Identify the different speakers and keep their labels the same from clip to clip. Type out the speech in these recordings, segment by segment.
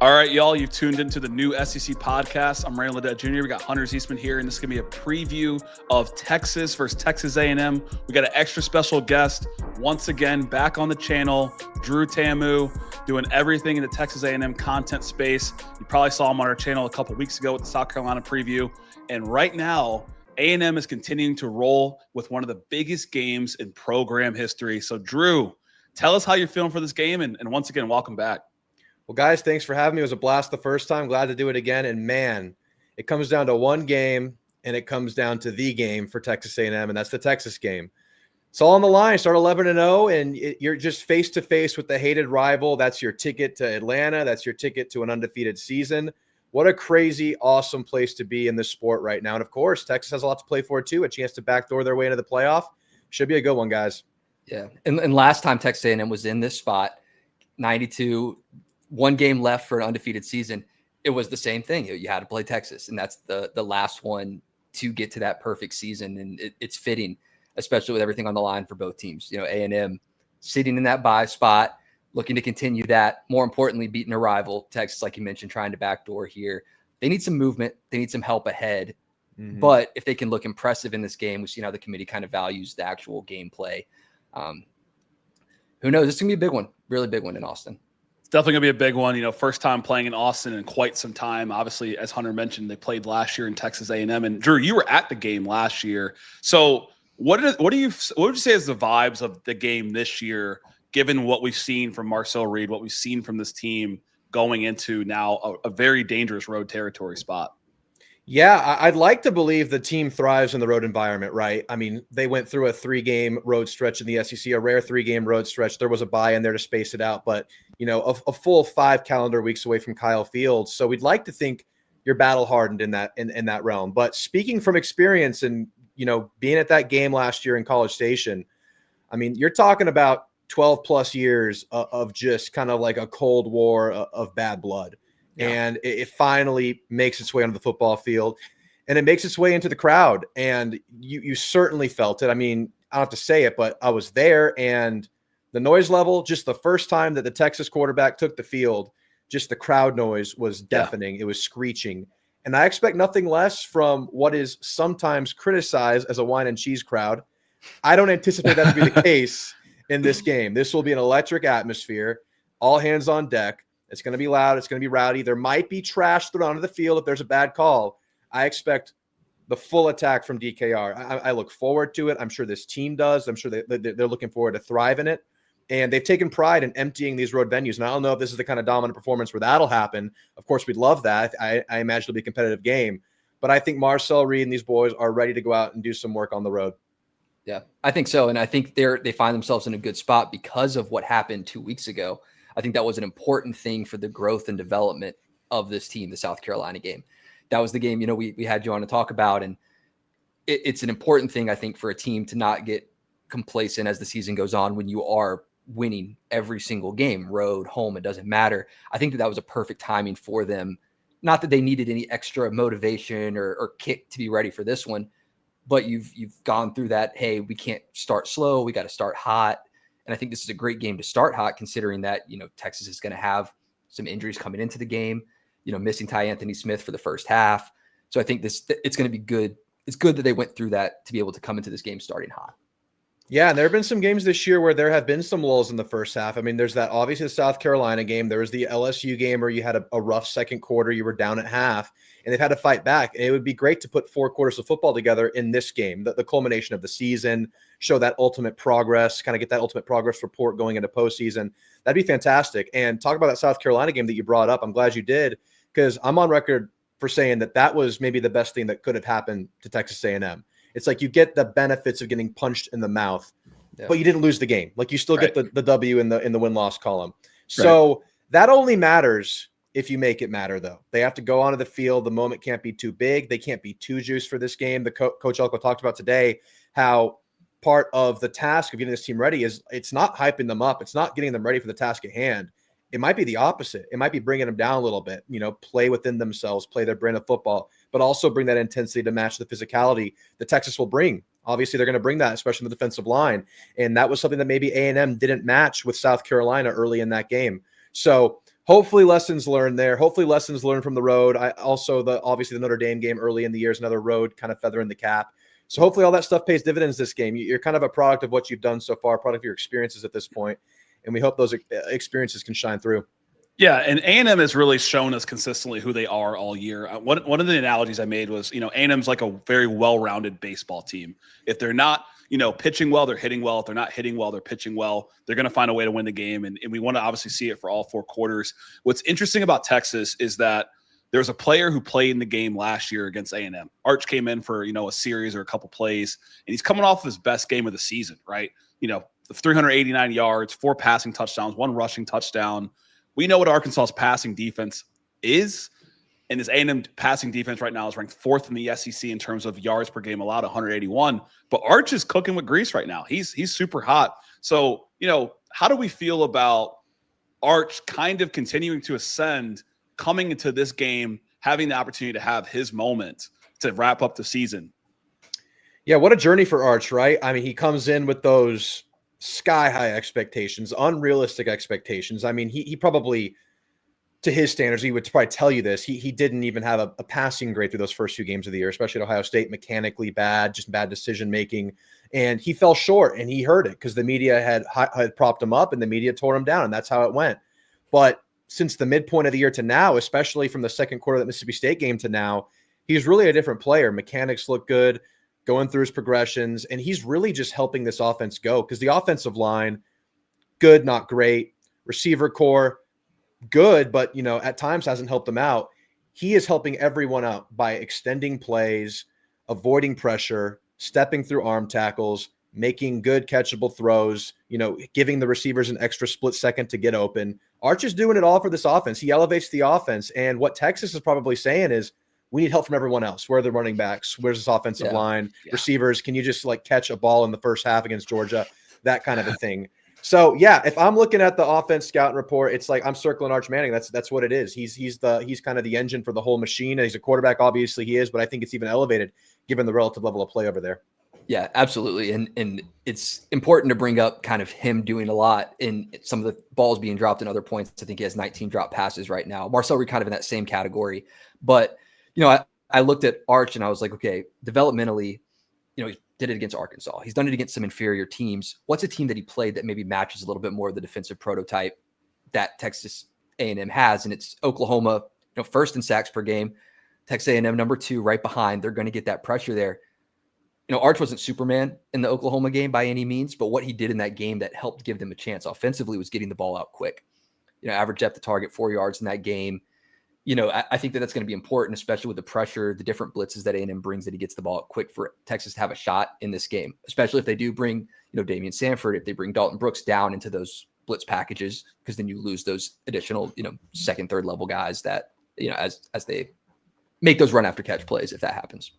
Speaker 1: All right, y'all, you've tuned into the new SEC podcast. I'm Randall Ledet Jr. We got Hunter Ziesman here, and this is going to be a preview of Texas versus Texas A&M. We got an extra special guest, once again, back on the channel, Drew Tamu, doing everything in the Texas A&M content space. You probably saw him on our channel a couple weeks ago with the South Carolina preview. And right now, A&M is continuing to roll with one of the biggest games in program history. So, Drew, tell us how you're feeling for this game, and once again, welcome back.
Speaker 2: Well, guys, thanks for having me. It was a blast the first time. Glad to do it again. And, man, it comes down to one game, and it comes down to the game for Texas A&M, and that's the Texas game. It's all on the line. Start 11-0, and you're just face-to-face with the hated rival. That's your ticket to Atlanta. That's your ticket to an undefeated season. What a crazy, awesome place to be in this sport right now. And, of course, Texas has a lot to play for, too, a chance to backdoor their way into the playoff. Should be a good one, guys.
Speaker 3: Yeah, and last time Texas A&M was in this spot, 92 – one game left for an undefeated season, it was the same thing. You had to play Texas, and that's the last one to get to that perfect season. And it's fitting, especially with everything on the line for both teams. You know, A&M sitting in that bye spot, looking to continue that. More importantly, beating a rival, Texas, like you mentioned, trying to backdoor here. They need some movement. They need some help ahead. Mm-hmm. But if they can look impressive in this game, we've seen how the committee kind of values the actual gameplay. Who knows? It's going to be a big one, really big one in Austin.
Speaker 1: Definitely going to be a big one. You know, first time playing in Austin in quite some time. Obviously, as Hunter mentioned, they played last year in Texas A&M. And Drew, you were at the game last year. So what would you say is the vibes of the game this year, given what we've seen from Marcel Reed, what we've seen from this team going into now a very dangerous road territory spot?
Speaker 2: Yeah, I'd like to believe the team thrives in the road environment, right? I mean, they went through a 3-game road stretch in the SEC, a rare 3-game road stretch. There was a bye in there to space it out, but, you know, a full 5 calendar weeks away from Kyle Fields. So we'd like to think you're battle hardened in that realm. But speaking from experience and, you know, being at that game last year in College Station, I mean, you're talking about 12 plus years of just kind of like a Cold War of bad blood. Yeah. And it finally makes its way onto the football field, and it makes its way into the crowd. And you certainly felt it. I mean, I don't have to say it, but I was there, and the noise level, just the first time that the Texas quarterback took the field, just the crowd noise was deafening. Yeah. It was screeching. And I expect nothing less from what is sometimes criticized as a wine and cheese crowd. I don't anticipate that to be the case in this game. This will be an electric atmosphere, all hands on deck. It's going to be loud. It's going to be rowdy. There might be trash thrown onto the field if there's a bad call. I expect the full attack from DKR. I look forward to it. I'm sure this team does. I'm sure they're looking forward to thrive in it. And they've taken pride in emptying these road venues. And I don't know if this is the kind of dominant performance where that'll happen. Of course, we'd love that. I imagine it'll be a competitive game. But I think Marcel Reed and these boys are ready to go out and do some work on the road.
Speaker 3: Yeah, I think so. And I think they find themselves in a good spot because of what happened 2 weeks ago. I think that was an important thing for the growth and development of this team, the South Carolina game. That was the game, you know, we had you on to talk about. And it's an important thing, I think, for a team to not get complacent as the season goes on when you are winning every single game, road, home, it doesn't matter. I think that was a perfect timing for them. Not that they needed any extra motivation or kick to be ready for this one, but you've gone through that. Hey, we can't start slow. We got to start hot. And I think this is a great game to start hot, considering that, you know, Texas is going to have some injuries coming into the game, you know, missing Ty Anthony Smith for the first half. So I think it's going to be good. It's good that they went through that to be able to come into this game starting hot.
Speaker 2: Yeah, and there have been some games this year where there have been some lulls in the first half. I mean, there's that obviously the South Carolina game. There was the LSU game where you had a rough second quarter. You were down at half, and they've had to fight back. And it would be great to put 4 quarters of football together in this game, the culmination of the season, show that ultimate progress, kind of get that ultimate progress report going into postseason. That'd be fantastic. And talk about that South Carolina game that you brought up. I'm glad you did, because I'm on record for saying that was maybe the best thing that could have happened to Texas A&M. It's like you get the benefits of getting punched in the mouth, but you didn't lose the game. Like you still get the W in the win-loss column. So that only matters if you make it matter, though. They have to go onto the field. The moment can't be too big. They can't be too juiced for this game. The Coach Elko talked about today how part of the task of getting this team ready is it's not hyping them up. It's not getting them ready for the task at hand. it might be the opposite. It might be bringing them down a little bit, play within themselves, play their brand of football, but also bring that intensity to match the physicality that Texas will bring. Obviously, they're going to bring that, especially in the defensive line. And that was something that maybe A&M didn't match with South Carolina early in that game. So hopefully lessons learned there. Hopefully lessons learned from the road. Obviously the Notre Dame game early in the year is another road kind of feather in the cap. So hopefully all that stuff pays dividends this game. You're kind of a product of what you've done so far, product of your experiences at this point. And we hope those experiences can shine through.
Speaker 1: Yeah, and A&M has really shown us consistently who they are all year. One of the analogies I made was, A&M's like a very well-rounded baseball team. If they're not, pitching well, they're hitting well. If they're not hitting well, they're pitching well. They're going to find a way to win the game, and we want to obviously see it for all 4 quarters. What's interesting about Texas is that there's a player who played in the game last year against A&M. Arch came in for, a series or a couple plays, and he's coming off of his best game of the season, right? 389 yards, 4 passing touchdowns, 1 rushing touchdown. We know what Arkansas's passing defense is, and his A&M passing defense right now is ranked 4th in the SEC in terms of yards per game allowed, 181. But Arch is cooking with grease right now. He's super hot. So, how do we feel about Arch kind of continuing to ascend, coming into this game, having the opportunity to have his moment to wrap up the season?
Speaker 2: Yeah, what a journey for Arch, right? I mean, he comes in with those sky-high expectations, unrealistic expectations. I mean, he probably, to his standards, he would probably tell you this, he didn't even have a passing grade through those first 2 games of the year, especially at Ohio State, mechanically bad, just bad decision-making. And he fell short, and he heard it because the media had propped him up, and the media tore him down, and that's how it went. But since the midpoint of the year to now, especially from the second quarter of the Mississippi State game to now, he's really a different player. Mechanics look good, going through his progressions, and he's really just helping this offense go because the offensive line, good, not great. Receiver core, good, but, at times hasn't helped them out. He is helping everyone out by extending plays, avoiding pressure, stepping through arm tackles, making good catchable throws, giving the receivers an extra split second to get open. Arch is doing it all for this offense. He elevates the offense, and what Texas is probably saying is, we need help from everyone else. Where are the running backs? Where's this offensive line? Receivers? Can you just catch a ball in the first half against Georgia? That kind of a thing. So yeah, if I'm looking at the offense scouting report, it's like I'm circling Arch Manning. That's what it is. He's kind of the engine for the whole machine. And he's a quarterback, obviously he is, but I think it's even elevated given the relative level of play over there.
Speaker 3: Yeah, absolutely. And it's important to bring up kind of him doing a lot in some of the balls being dropped in other points. I think he has 19 drop passes right now. Marcel, we're kind of in that same category, but I looked at Arch and I was like, okay, developmentally, he did it against Arkansas. He's done it against some inferior teams. What's a team that he played that maybe matches a little bit more of the defensive prototype that Texas A&M has? And it's Oklahoma, 1st in sacks per game. Texas A&M number 2 right behind. They're going to get that pressure there. Arch wasn't Superman in the Oklahoma game by any means, but what he did in that game that helped give them a chance offensively was getting the ball out quick. Average depth of target 4 yards in that game. I think that's going to be important, especially with the pressure, the different blitzes that A&M brings, that he gets the ball out quick for Texas to have a shot in this game, especially if they do bring, Damian Sanford, if they bring Dalton Brooks down into those blitz packages, because then you lose those additional, second, third level guys that, as they make those run after catch plays, if that happens.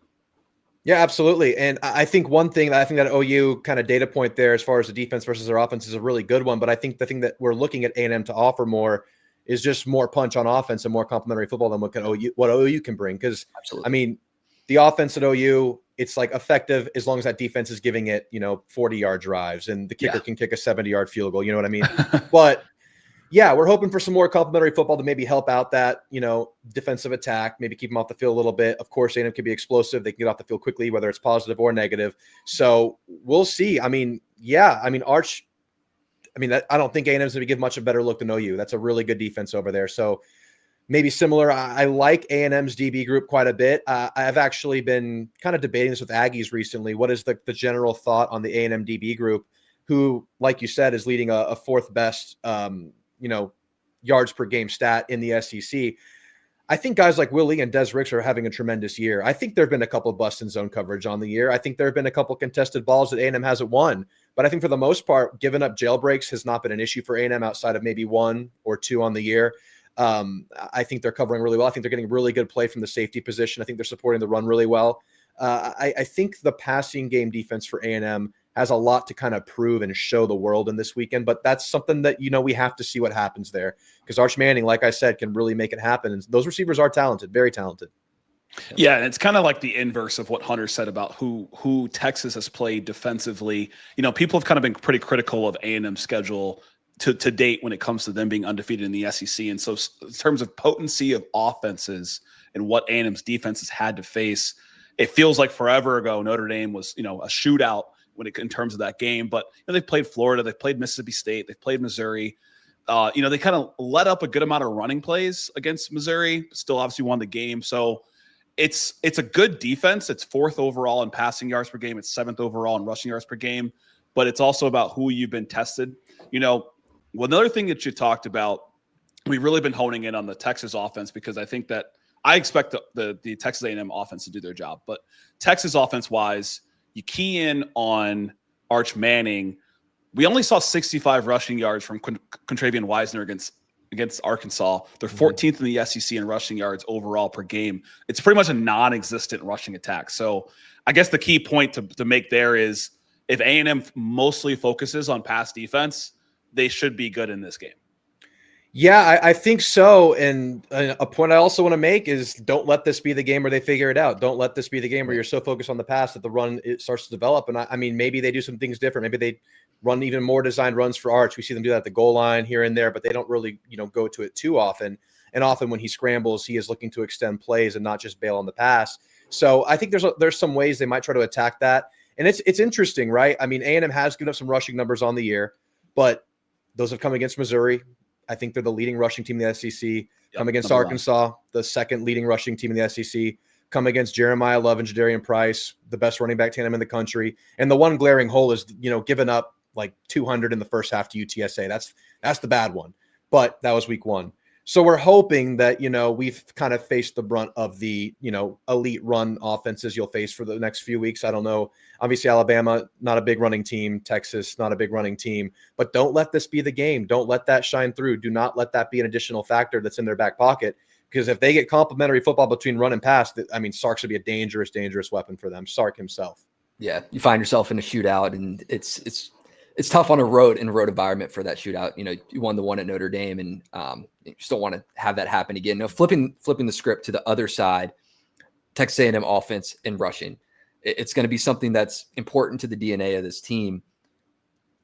Speaker 2: Yeah, absolutely. And I think one thing that OU kind of data point there as far as the defense versus their offense is a really good one. But I think the thing that we're looking at A&M to offer more is just more punch on offense and more complementary football than what OU can bring. Because, I mean, the offense at OU, it's like effective as long as that defense is giving it, 40-yard drives and the kicker can kick a 70-yard field goal. You know what I mean? But yeah, we're hoping for some more complementary football to maybe help out that, defensive attack, maybe keep them off the field a little bit. Of course, A&M can be explosive. They can get off the field quickly, whether it's positive or negative. So we'll see. Arch, I don't think A&M's going to give much a better look than OU. That's a really good defense over there. So maybe similar. I like A&M's DB group quite a bit. I've actually been kind of debating this with Aggies recently. What is the general thought on the A&M DB group, who, like you said, is leading a 4th best, yards per game stat in the SEC. I think guys like Will Lee and Des Ricks are having a tremendous year. I think there have been a couple of busts in zone coverage on the year. I think there have been a couple contested balls that A&M hasn't won. But I think for the most part, giving up jailbreaks has not been an issue for A&M outside of maybe 1 or 2 on the year. I think they're covering really well. I think they're getting really good play from the safety position. I think they're supporting the run really well. I think the passing game defense for A&M has a lot to kind of prove and show the world in this weekend. But that's something that, we have to see what happens there, because Arch Manning, like I said, can really make it happen. And those receivers are talented, very talented.
Speaker 1: Yeah, and it's kind of like the inverse of what Hunter said about who Texas has played defensively. People have kind of been pretty critical of A&M's schedule to date when it comes to them being undefeated in the SEC. And so in terms of potency of offenses and what A&M's defense has had to face, it feels like forever ago Notre Dame was, a shootout in terms of that game. But they've played Florida, they've played Mississippi State, they've played Missouri. They kind of let up a good amount of running plays against Missouri, still obviously won the game. So it's a good defense. It's 4th overall in passing yards per game. It's 7th overall in rushing yards per game. But it's also about who you've been tested. Another thing that you talked about, we've really been honing in on the Texas offense, because I think that I expect the Texas A&M offense to do their job. But Texas offense-wise, you key in on Arch Manning. We only saw 65 rushing yards from Contravian Wisner against Arkansas. They're 14th in the SEC in rushing yards overall per game. It's pretty much a non-existent rushing attack. So I guess the key point to make there is, if A&M mostly focuses on pass defense, they should be good in this game.
Speaker 2: Yeah, I think so. And a point I also want to make is, don't let this be the game where they figure it out. Don't let this be the game where you're so focused on the pass that the run it starts to develop. And I mean, maybe they do some things different. Maybe they run even more designed runs for Arch. We see them do that at the goal line here and there, but they don't really, go to it too often. And often when he scrambles, he is looking to extend plays and not just bail on the pass. So I think there's some ways they might try to attack that. And it's interesting, right? I mean, A&M has given up some rushing numbers on the year, but those have come against Missouri. I think they're the leading rushing team in the SEC. Yep, come against Arkansas, the second leading rushing team in the SEC. Come against Jeremiah Love and Jadarian Price, the best running back tandem in the country. And the one glaring hole is, giving up like 200 in the first half to UTSA. That's the bad one. But that was week 1. So we're hoping that, we've kind of faced the brunt of the, elite run offenses you'll face for the next few weeks. I don't know. Obviously, Alabama, not a big running team. Texas, not a big running team. But don't let this be the game. Don't let that shine through. Do not let that be an additional factor that's in their back pocket. Because if they get complementary football between run and pass, Sark should be a dangerous, dangerous weapon for them. Sark himself.
Speaker 3: Yeah, you find yourself in a shootout, and it's tough on a road environment for that shootout. You won the one at Notre Dame, and you just don't want to have that happen again. Now, flipping the script to the other side, Texas A&M offense and rushing, it's going to be something that's important to the DNA of this team.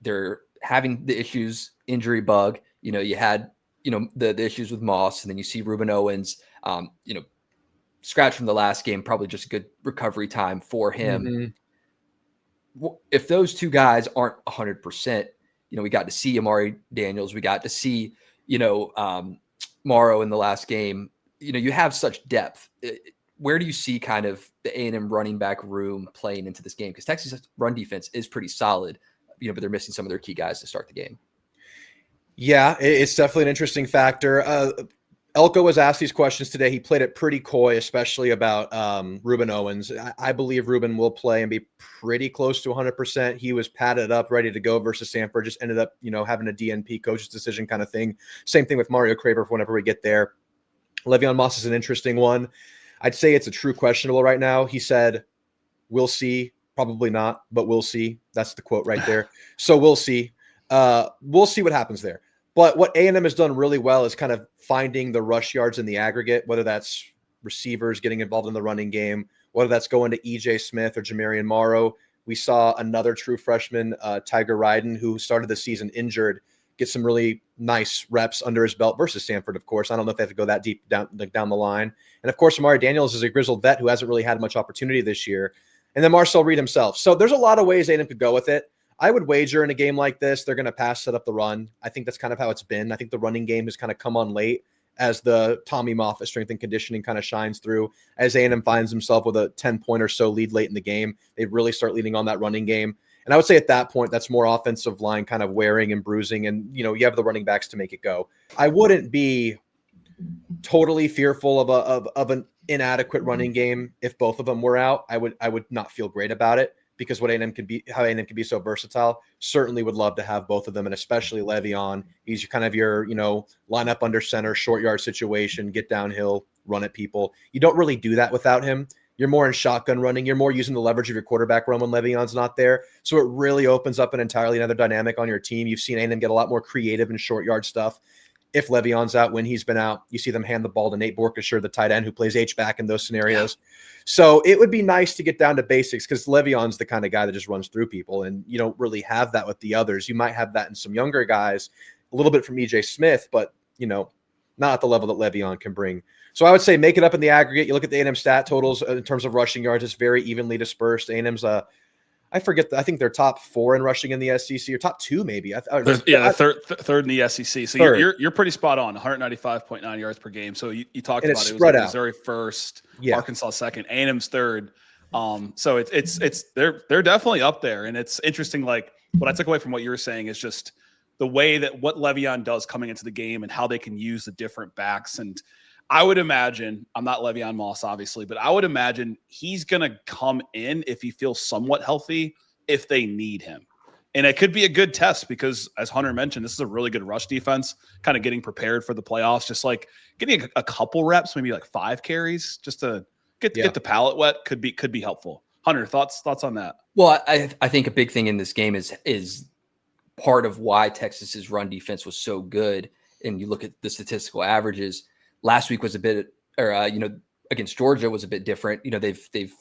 Speaker 3: They're having the issues, injury bug. You had the issues with Moss, and then you see Reuben Owens, scratch from the last game, probably just a good recovery time for him. Mm-hmm. If those two guys aren't 100%, we got to see Amari Daniels, we got to see, Morrow in the last game. You have such depth. Where do you see kind of the A&M running back room playing into this game? Because Texas' run defense is pretty solid, but they're missing some of their key guys to start the game.
Speaker 2: Yeah, it's definitely an interesting factor. Elko was asked these questions today. He played it pretty coy, especially about Reuben Owens. I believe Reuben will play and be pretty close to 100%. He was padded up, ready to go versus Sanford. Just ended up, having a DNP coach's decision kind of thing. Same thing with Mario Craver whenever we get there. Le'Veon Moss is an interesting one. I'd say it's a true questionable right now. He said, "We'll see." Probably not, but we'll see. That's the quote right there. So we'll see. We'll see what happens there. But what A&M has done really well is kind of finding the rush yards in the aggregate, whether that's receivers getting involved in the running game, whether that's going to EJ Smith or Jamarian Morrow. We saw another true freshman, Tiger Ryden, who started the season injured, get some really nice reps under his belt versus Sanford, of course. I don't know if they have to go that deep down the line. And, of course, Amari Daniels is a grizzled vet who hasn't really had much opportunity this year. And then Marcel Reed himself. So there's a lot of ways A&M could go with it. I would wager in a game like this, they're going to pass, set up the run. I think that's kind of how it's been. I think the running game has kind of come on late as the Tommy Moffitt strength and conditioning kind of shines through. As A&M finds himself with a 10-point or so lead late in the game, they really start leading on that running game. And I would say at that point, that's more offensive line kind of wearing and bruising. And, you have the running backs to make it go. I wouldn't be totally fearful of an inadequate running game if both of them were out. I would not feel great about it. Because how A&M can be so versatile, certainly would love to have both of them, and especially Le'Veon. He's kind of your, line up under center, short yard situation, get downhill, run at people. You don't really do that without him. You're more in shotgun running. You're more using the leverage of your quarterback run when Le'Veon's not there. So it really opens up an entirely another dynamic on your team. You've seen A&M get a lot more creative in short yard stuff. If Le'Veon's out, when he's been out, you see them hand the ball to Nate Borkashire, the tight end who plays H-back in those scenarios. Yeah. So it would be nice to get down to basics because Le'Veon's the kind of guy that just runs through people, and you don't really have that with the others. You might have that in some younger guys, a little bit from E.J. Smith, but, not at the level that Le'Veon can bring. So I would say make it up in the aggregate. You look at the A&M stat totals in terms of rushing yards, it's very evenly dispersed. A&M's I think they're top 4 in rushing in the SEC, or top 2 maybe.
Speaker 1: Third in the SEC. So you're pretty spot on. 195.9 yards per game. So you talked about it. It was like Missouri first, Arkansas second, A&M's third. So they're definitely up there, and it's interesting. Like what I took away from what you were saying is just the way that what Le'Veon does coming into the game and how they can use the different backs. And I would imagine, I'm not Le'Veon Moss, obviously, but I would imagine he's going to come in if he feels somewhat healthy, if they need him. And it could be a good test because, as Hunter mentioned, this is a really good rush defense, kind of getting prepared for the playoffs, just like getting a couple reps, maybe like 5 carries, just to get the palate wet could be helpful. Hunter, thoughts on that?
Speaker 3: Well, I think a big thing in this game is part of why Texas's run defense was so good. And you look at the statistical averages. Last week was a bit, against Georgia was a bit different. They've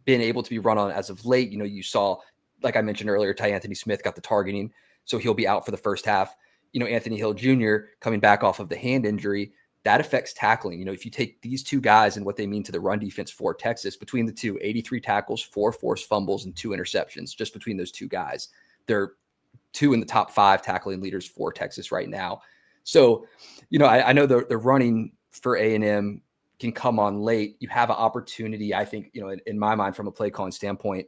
Speaker 3: been able to be run on as of late. You saw, like I mentioned earlier, Ty Anthony Smith got the targeting, so he'll be out for the first half. Anthony Hill Jr. coming back off of the hand injury, that affects tackling. If you take these two guys and what they mean to the run defense for Texas, between the two, 83 tackles, 4 forced fumbles, and 2 interceptions, just between those two guys. They're 2 in the top 5 tackling leaders for Texas right now. So, I know the running for A&M can come on late. You have an opportunity, I think, in my mind, from a play calling standpoint,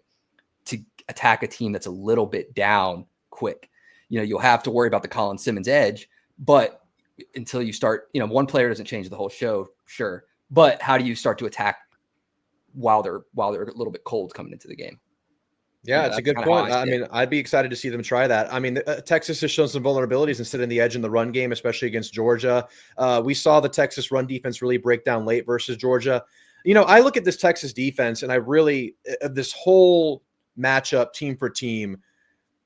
Speaker 3: to attack a team that's a little bit down quick. You'll have to worry about the Colin Simmons edge, but until you start, one player doesn't change the whole show, sure. But how do you start to attack while they're a little bit cold coming into the game?
Speaker 2: Yeah, it's a good point. I mean, I'd be excited to see them try that. I mean, Texas has shown some vulnerabilities and sitting the edge in the run game, especially against Georgia. We saw the Texas run defense really break down late versus Georgia. I look at this Texas defense and I really, this whole matchup team for team,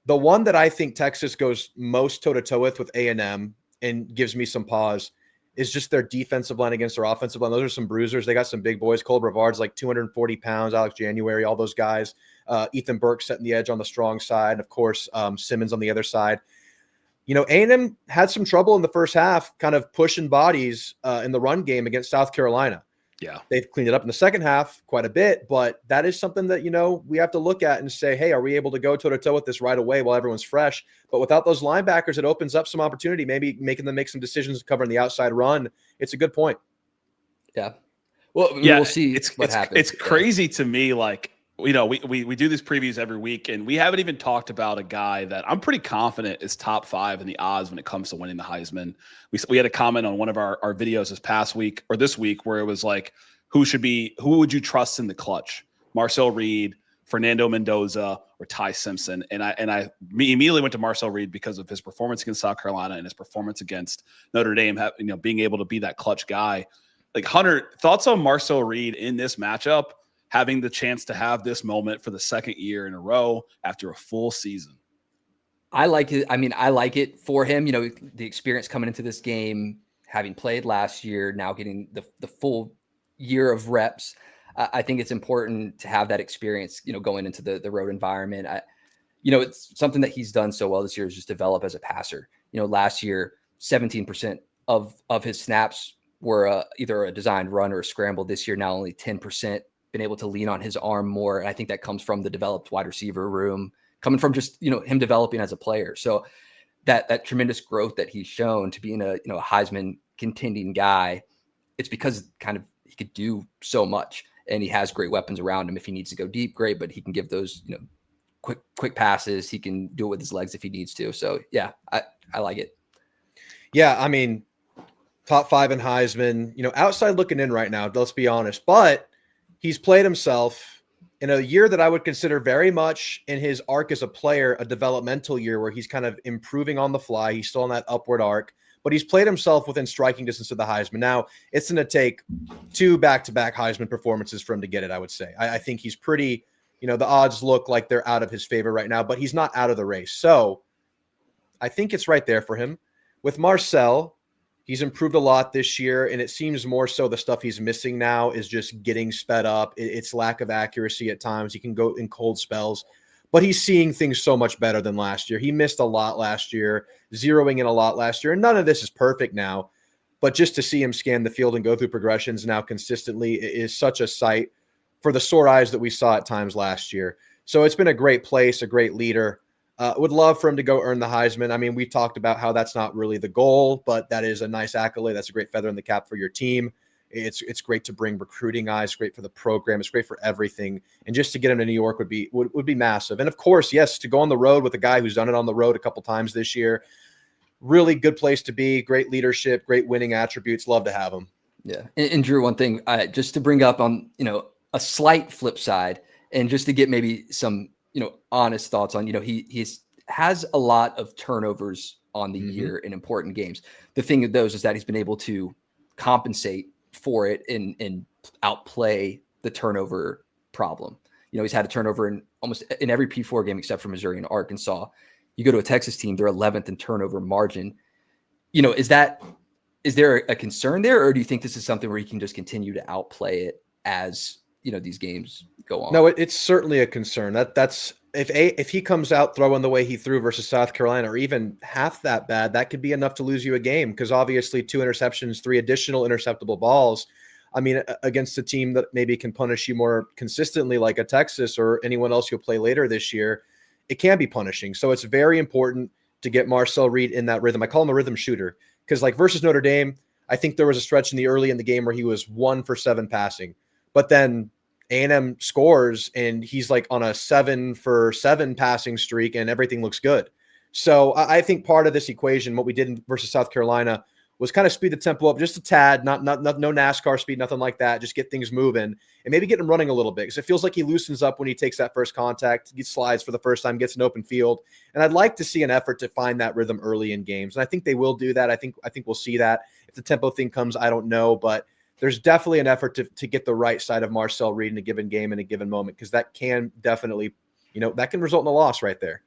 Speaker 2: the one that I think Texas goes most toe-to-toe with A&M and gives me some pause is just their defensive line against their offensive line. Those are some bruisers. They got some big boys. Cole Brevard's like 240 pounds, Alex January, all those guys. Ethan Burke setting the edge on the strong side. And of course, Simmons on the other side. A&M had some trouble in the first half, kind of pushing bodies in the run game against South Carolina.
Speaker 1: Yeah.
Speaker 2: They've cleaned it up in the second half quite a bit, but that is something that, we have to look at and say, hey, are we able to go toe-to-toe with this right away while everyone's fresh? But without those linebackers, it opens up some opportunity, maybe making them make some decisions covering the outside run. It's a good point.
Speaker 3: Yeah. Well, we'll see what happens.
Speaker 1: It's crazy to me, like, we do these previews every week, and we haven't even talked about a guy that I'm pretty confident is top 5 in the odds when it comes to winning the Heisman. We had a comment on one of our videos this week where it was like, who would you trust in the clutch? Marcel Reed, Fernando Mendoza, or Ty Simpson? And I immediately went to Marcel Reed because of his performance against South Carolina and his performance against Notre Dame, being able to be that clutch guy. Like, Hunter, thoughts on Marcel Reed in this matchup, having the chance to have this moment for the second year in a row after a full season?
Speaker 3: I like it. I mean, I like it for him. The experience coming into this game, having played last year, now getting the full year of reps. I think it's important to have that experience, going into the road environment. It's something that he's done so well this year is just develop as a passer. Last year, 17% of his snaps were either a designed run or a scramble. This year, now only 10%. Been able to lean on his arm more. And I think that comes from the developed wide receiver room, coming from just, him developing as a player. So that tremendous growth that he's shown to being a Heisman contending guy, it's because kind of he could do so much and he has great weapons around him. If he needs to go deep, great, but he can give those, quick passes. He can do it with his legs if he needs to. So yeah, I like it.
Speaker 2: Yeah. I mean, top 5 in Heisman, outside looking in right now, let's be honest, but he's played himself in a year that I would consider very much in his arc as a player, a developmental year where he's kind of improving on the fly. He's still on that upward arc, but he's played himself within striking distance of the Heisman. Now, it's going to take 2 back-to-back Heisman performances for him to get it, I would say. I think he's pretty, the odds look like they're out of his favor right now, but he's not out of the race. So I think it's right there for him. With Marcel, he's improved a lot this year, and it seems more so the stuff he's missing now is just getting sped up. It's lack of accuracy at times. He can go in cold spells, but he's seeing things so much better than last year. He missed a lot last year, zeroing in a lot last year, and none of this is perfect now. But just to see him scan the field and go through progressions now consistently is such a sight for the sore eyes that we saw at times last year. So it's been a great place, a great leader. Would love for him to go earn the Heisman. I mean, we talked about how that's not really the goal, but that is a nice accolade. That's a great feather in the cap for your team. It's great to bring recruiting eyes, great for the program. It's great for everything. And just to get him to New York would be massive. And of course, yes, to go on the road with a guy who's done it on the road a couple times this year, really good place to be, great leadership, great winning attributes. Love to have him.
Speaker 3: Yeah. And Drew, one thing, just to bring up on, a slight flip side and just to get maybe some, honest thoughts on, he has a lot of turnovers on the year in important games. The thing of those is that he's been able to compensate for it and outplay the turnover problem. He's had a turnover in almost in every P4 game except for Missouri and Arkansas. You go to a Texas team, they're 11th in turnover margin. Is there a concern there, or do you think this is something where he can just continue to outplay it as these games go on?
Speaker 2: No, it's certainly a concern. That's if he comes out throwing the way he threw versus South Carolina, or even half that bad, that could be enough to lose you a game, because obviously 2 interceptions, 3 additional interceptable balls. I mean, against a team that maybe can punish you more consistently, like a Texas or anyone else you'll play later this year, it can be punishing. So it's very important to get Marcel Reed in that rhythm. I call him a rhythm shooter, because like versus Notre Dame, I think there was a stretch early in the game where he was 1 for 7 passing. But then A&M scores and he's like on a 7 for 7 passing streak and everything looks good. So I think part of this equation, what we did versus South Carolina, was kind of speed the tempo up just a tad, not no NASCAR speed, nothing like that. Just get things moving and maybe get him running a little bit, because it feels like he loosens up when he takes that first contact. He slides for the first time, gets an open field. And I'd like to see an effort to find that rhythm early in games. And I think they will do that. I think we'll see that. If the tempo thing comes, I don't know, but there's definitely an effort to get the right side of Marcel Reed in a given game in a given moment, because that can definitely, that can result in a loss right there.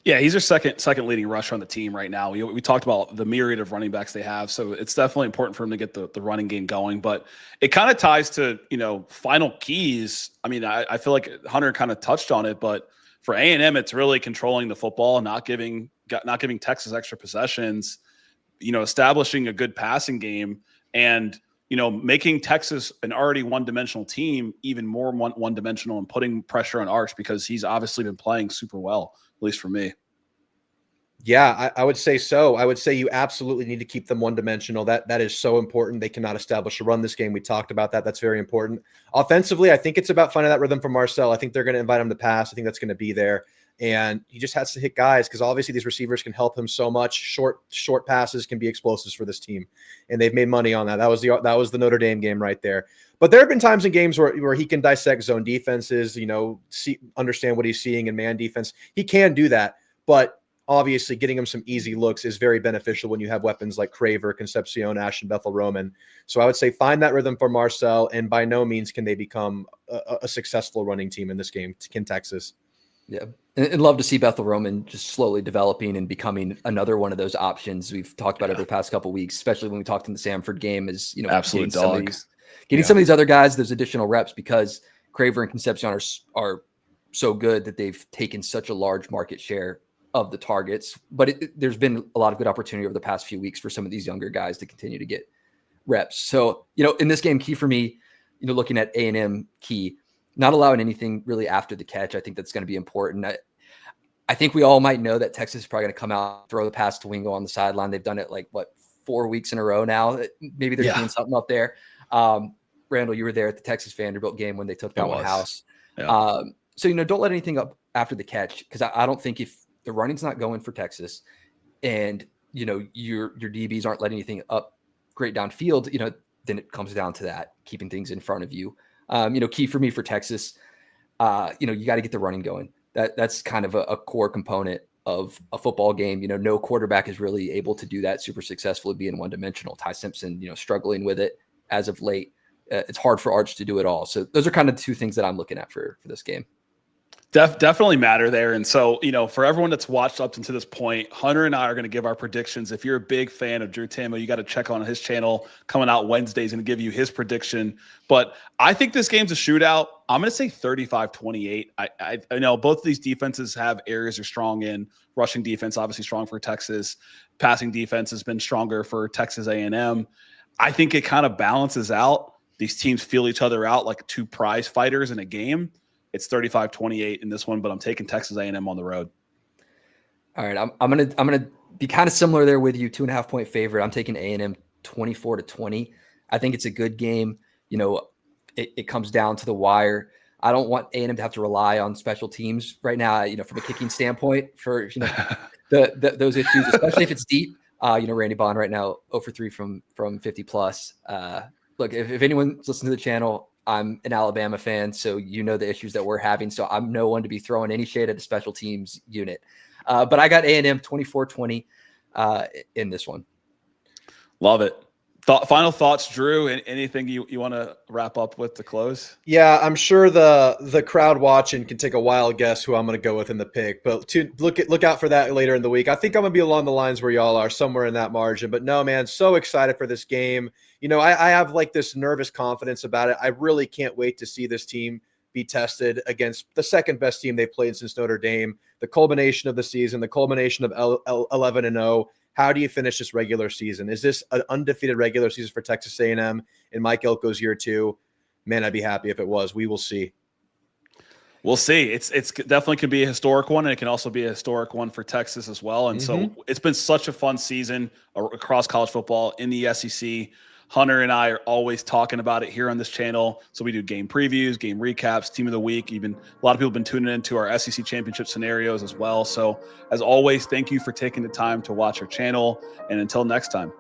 Speaker 1: Yeah, he's their second leading rusher on the team right now. We talked about the myriad of running backs they have, so it's definitely important for him to get the running game going. But it kind of ties to final keys. I mean, I feel like Hunter kind of touched on it, but for A&M, it's really controlling the football, not giving Texas extra possessions, establishing a good passing game, and making Texas an already one-dimensional team even more one-dimensional, and putting pressure on Arch, because he's obviously been playing super well, at least for me.
Speaker 2: Yeah, I would say so. I would say you absolutely need to keep them one-dimensional. That is so important. They cannot establish a run this game. We talked about that. That's very important. Offensively, I think it's about finding that rhythm for Marcel. I think they're going to invite him to pass. I think that's going to be there. And he just has to hit guys, because obviously these receivers can help him so much. Short passes can be explosives for this team, and they've made money on that. That was the Notre Dame game right there. But there have been times in games where he can dissect zone defenses, understand what he's seeing in man defense. He can do that, but obviously getting him some easy looks is very beneficial when you have weapons like Craver, Concepcion, Ash, and Bethel Roman. So I would say find that rhythm for Marcel, and by no means can they become a successful running team in this game. Can Texas?
Speaker 3: Yeah. And love to see Bethel Roman just slowly developing and becoming another one of those options we've talked about over the past couple of weeks, especially when we talked in the Samford game, is,
Speaker 1: absolute dog.
Speaker 3: Getting some of these other guys, those additional reps, because Craver and Concepcion are so good that they've taken such a large market share of the targets. But there's been a lot of good opportunity over the past few weeks for some of these younger guys to continue to get reps. So, in this game, key for me, looking at A&M, key, not allowing anything really after the catch. I think that's going to be important. I think we all might know that Texas is probably going to come out, throw the pass to Wingo on the sideline. They've done it 4 weeks in a row now. Maybe they're seeing something up there. Randall, you were there at the Texas Vanderbilt game when they took that one house.
Speaker 1: Yeah.
Speaker 3: So, don't let anything up after the catch, because I don't think, if the running's not going for Texas and, your DBs aren't letting anything up great downfield, then it comes down to that, keeping things in front of you. Key for me for Texas, you got to get the running going. That's kind of a core component of a football game. No quarterback is really able to do that super successfully, being one-dimensional. Ty Simpson, struggling with it as of late. It's hard for Arch to do it all. So those are kind of the two things that I'm looking at for this game.
Speaker 1: Definitely matter there. And so, for everyone that's watched up to this point, Hunter and I are going to give our predictions. If you're a big fan of Drew Tamo, you got to check on his channel coming out Wednesday. He's going to give you his prediction. But I think this game's a shootout. I'm going to say 35-28. I know both of these defenses have areas they're strong in. Rushing defense, obviously strong for Texas. Passing defense has been stronger for Texas A&M. I think it kind of balances out. These teams feel each other out like two prize fighters in a game. It's 35-28 in this one, but I'm taking Texas A&M on the road.
Speaker 3: All right, I'm gonna be kind of similar there with you. 2.5 point favorite. I'm taking A&M 24-20. I think it's a good game. It comes down to the wire. I don't want A&M to have to rely on special teams right now. From a kicking standpoint, for those issues, especially if it's deep. Randy Bond right now 0 for 3 from 50 plus. Look, if anyone's listening to the channel, I'm an Alabama fan, so the issues that we're having. So I'm no one to be throwing any shade at the special teams unit. But I got A&M 24-20 in this one.
Speaker 1: Love it. Final thoughts, Drew, and anything you want to wrap up with to close?
Speaker 2: Yeah, I'm sure the crowd watching can take a wild guess who I'm going to go with in the pick, but look out for that later in the week. I think I'm going to be along the lines where y'all are, somewhere in that margin. But no, man, so excited for this game. I have like this nervous confidence about it. I really can't wait to see this team be tested against the second best team they've played since Notre Dame. The culmination of the season, the culmination of 11-0. How do you finish this regular season? Is this an undefeated regular season for Texas A&M in Mike Elko's year 2? Man, I'd be happy if it was. We will see.
Speaker 1: We'll see. It's definitely can be a historic one, and it can also be a historic one for Texas as well. And so it's been such a fun season across college football in the SEC. Hunter and I are always talking about it here on this channel. So we do game previews, game recaps, team of the week. Even a lot of people have been tuning into our SEC championship scenarios as well. So as always, thank you for taking the time to watch our channel. And until next time.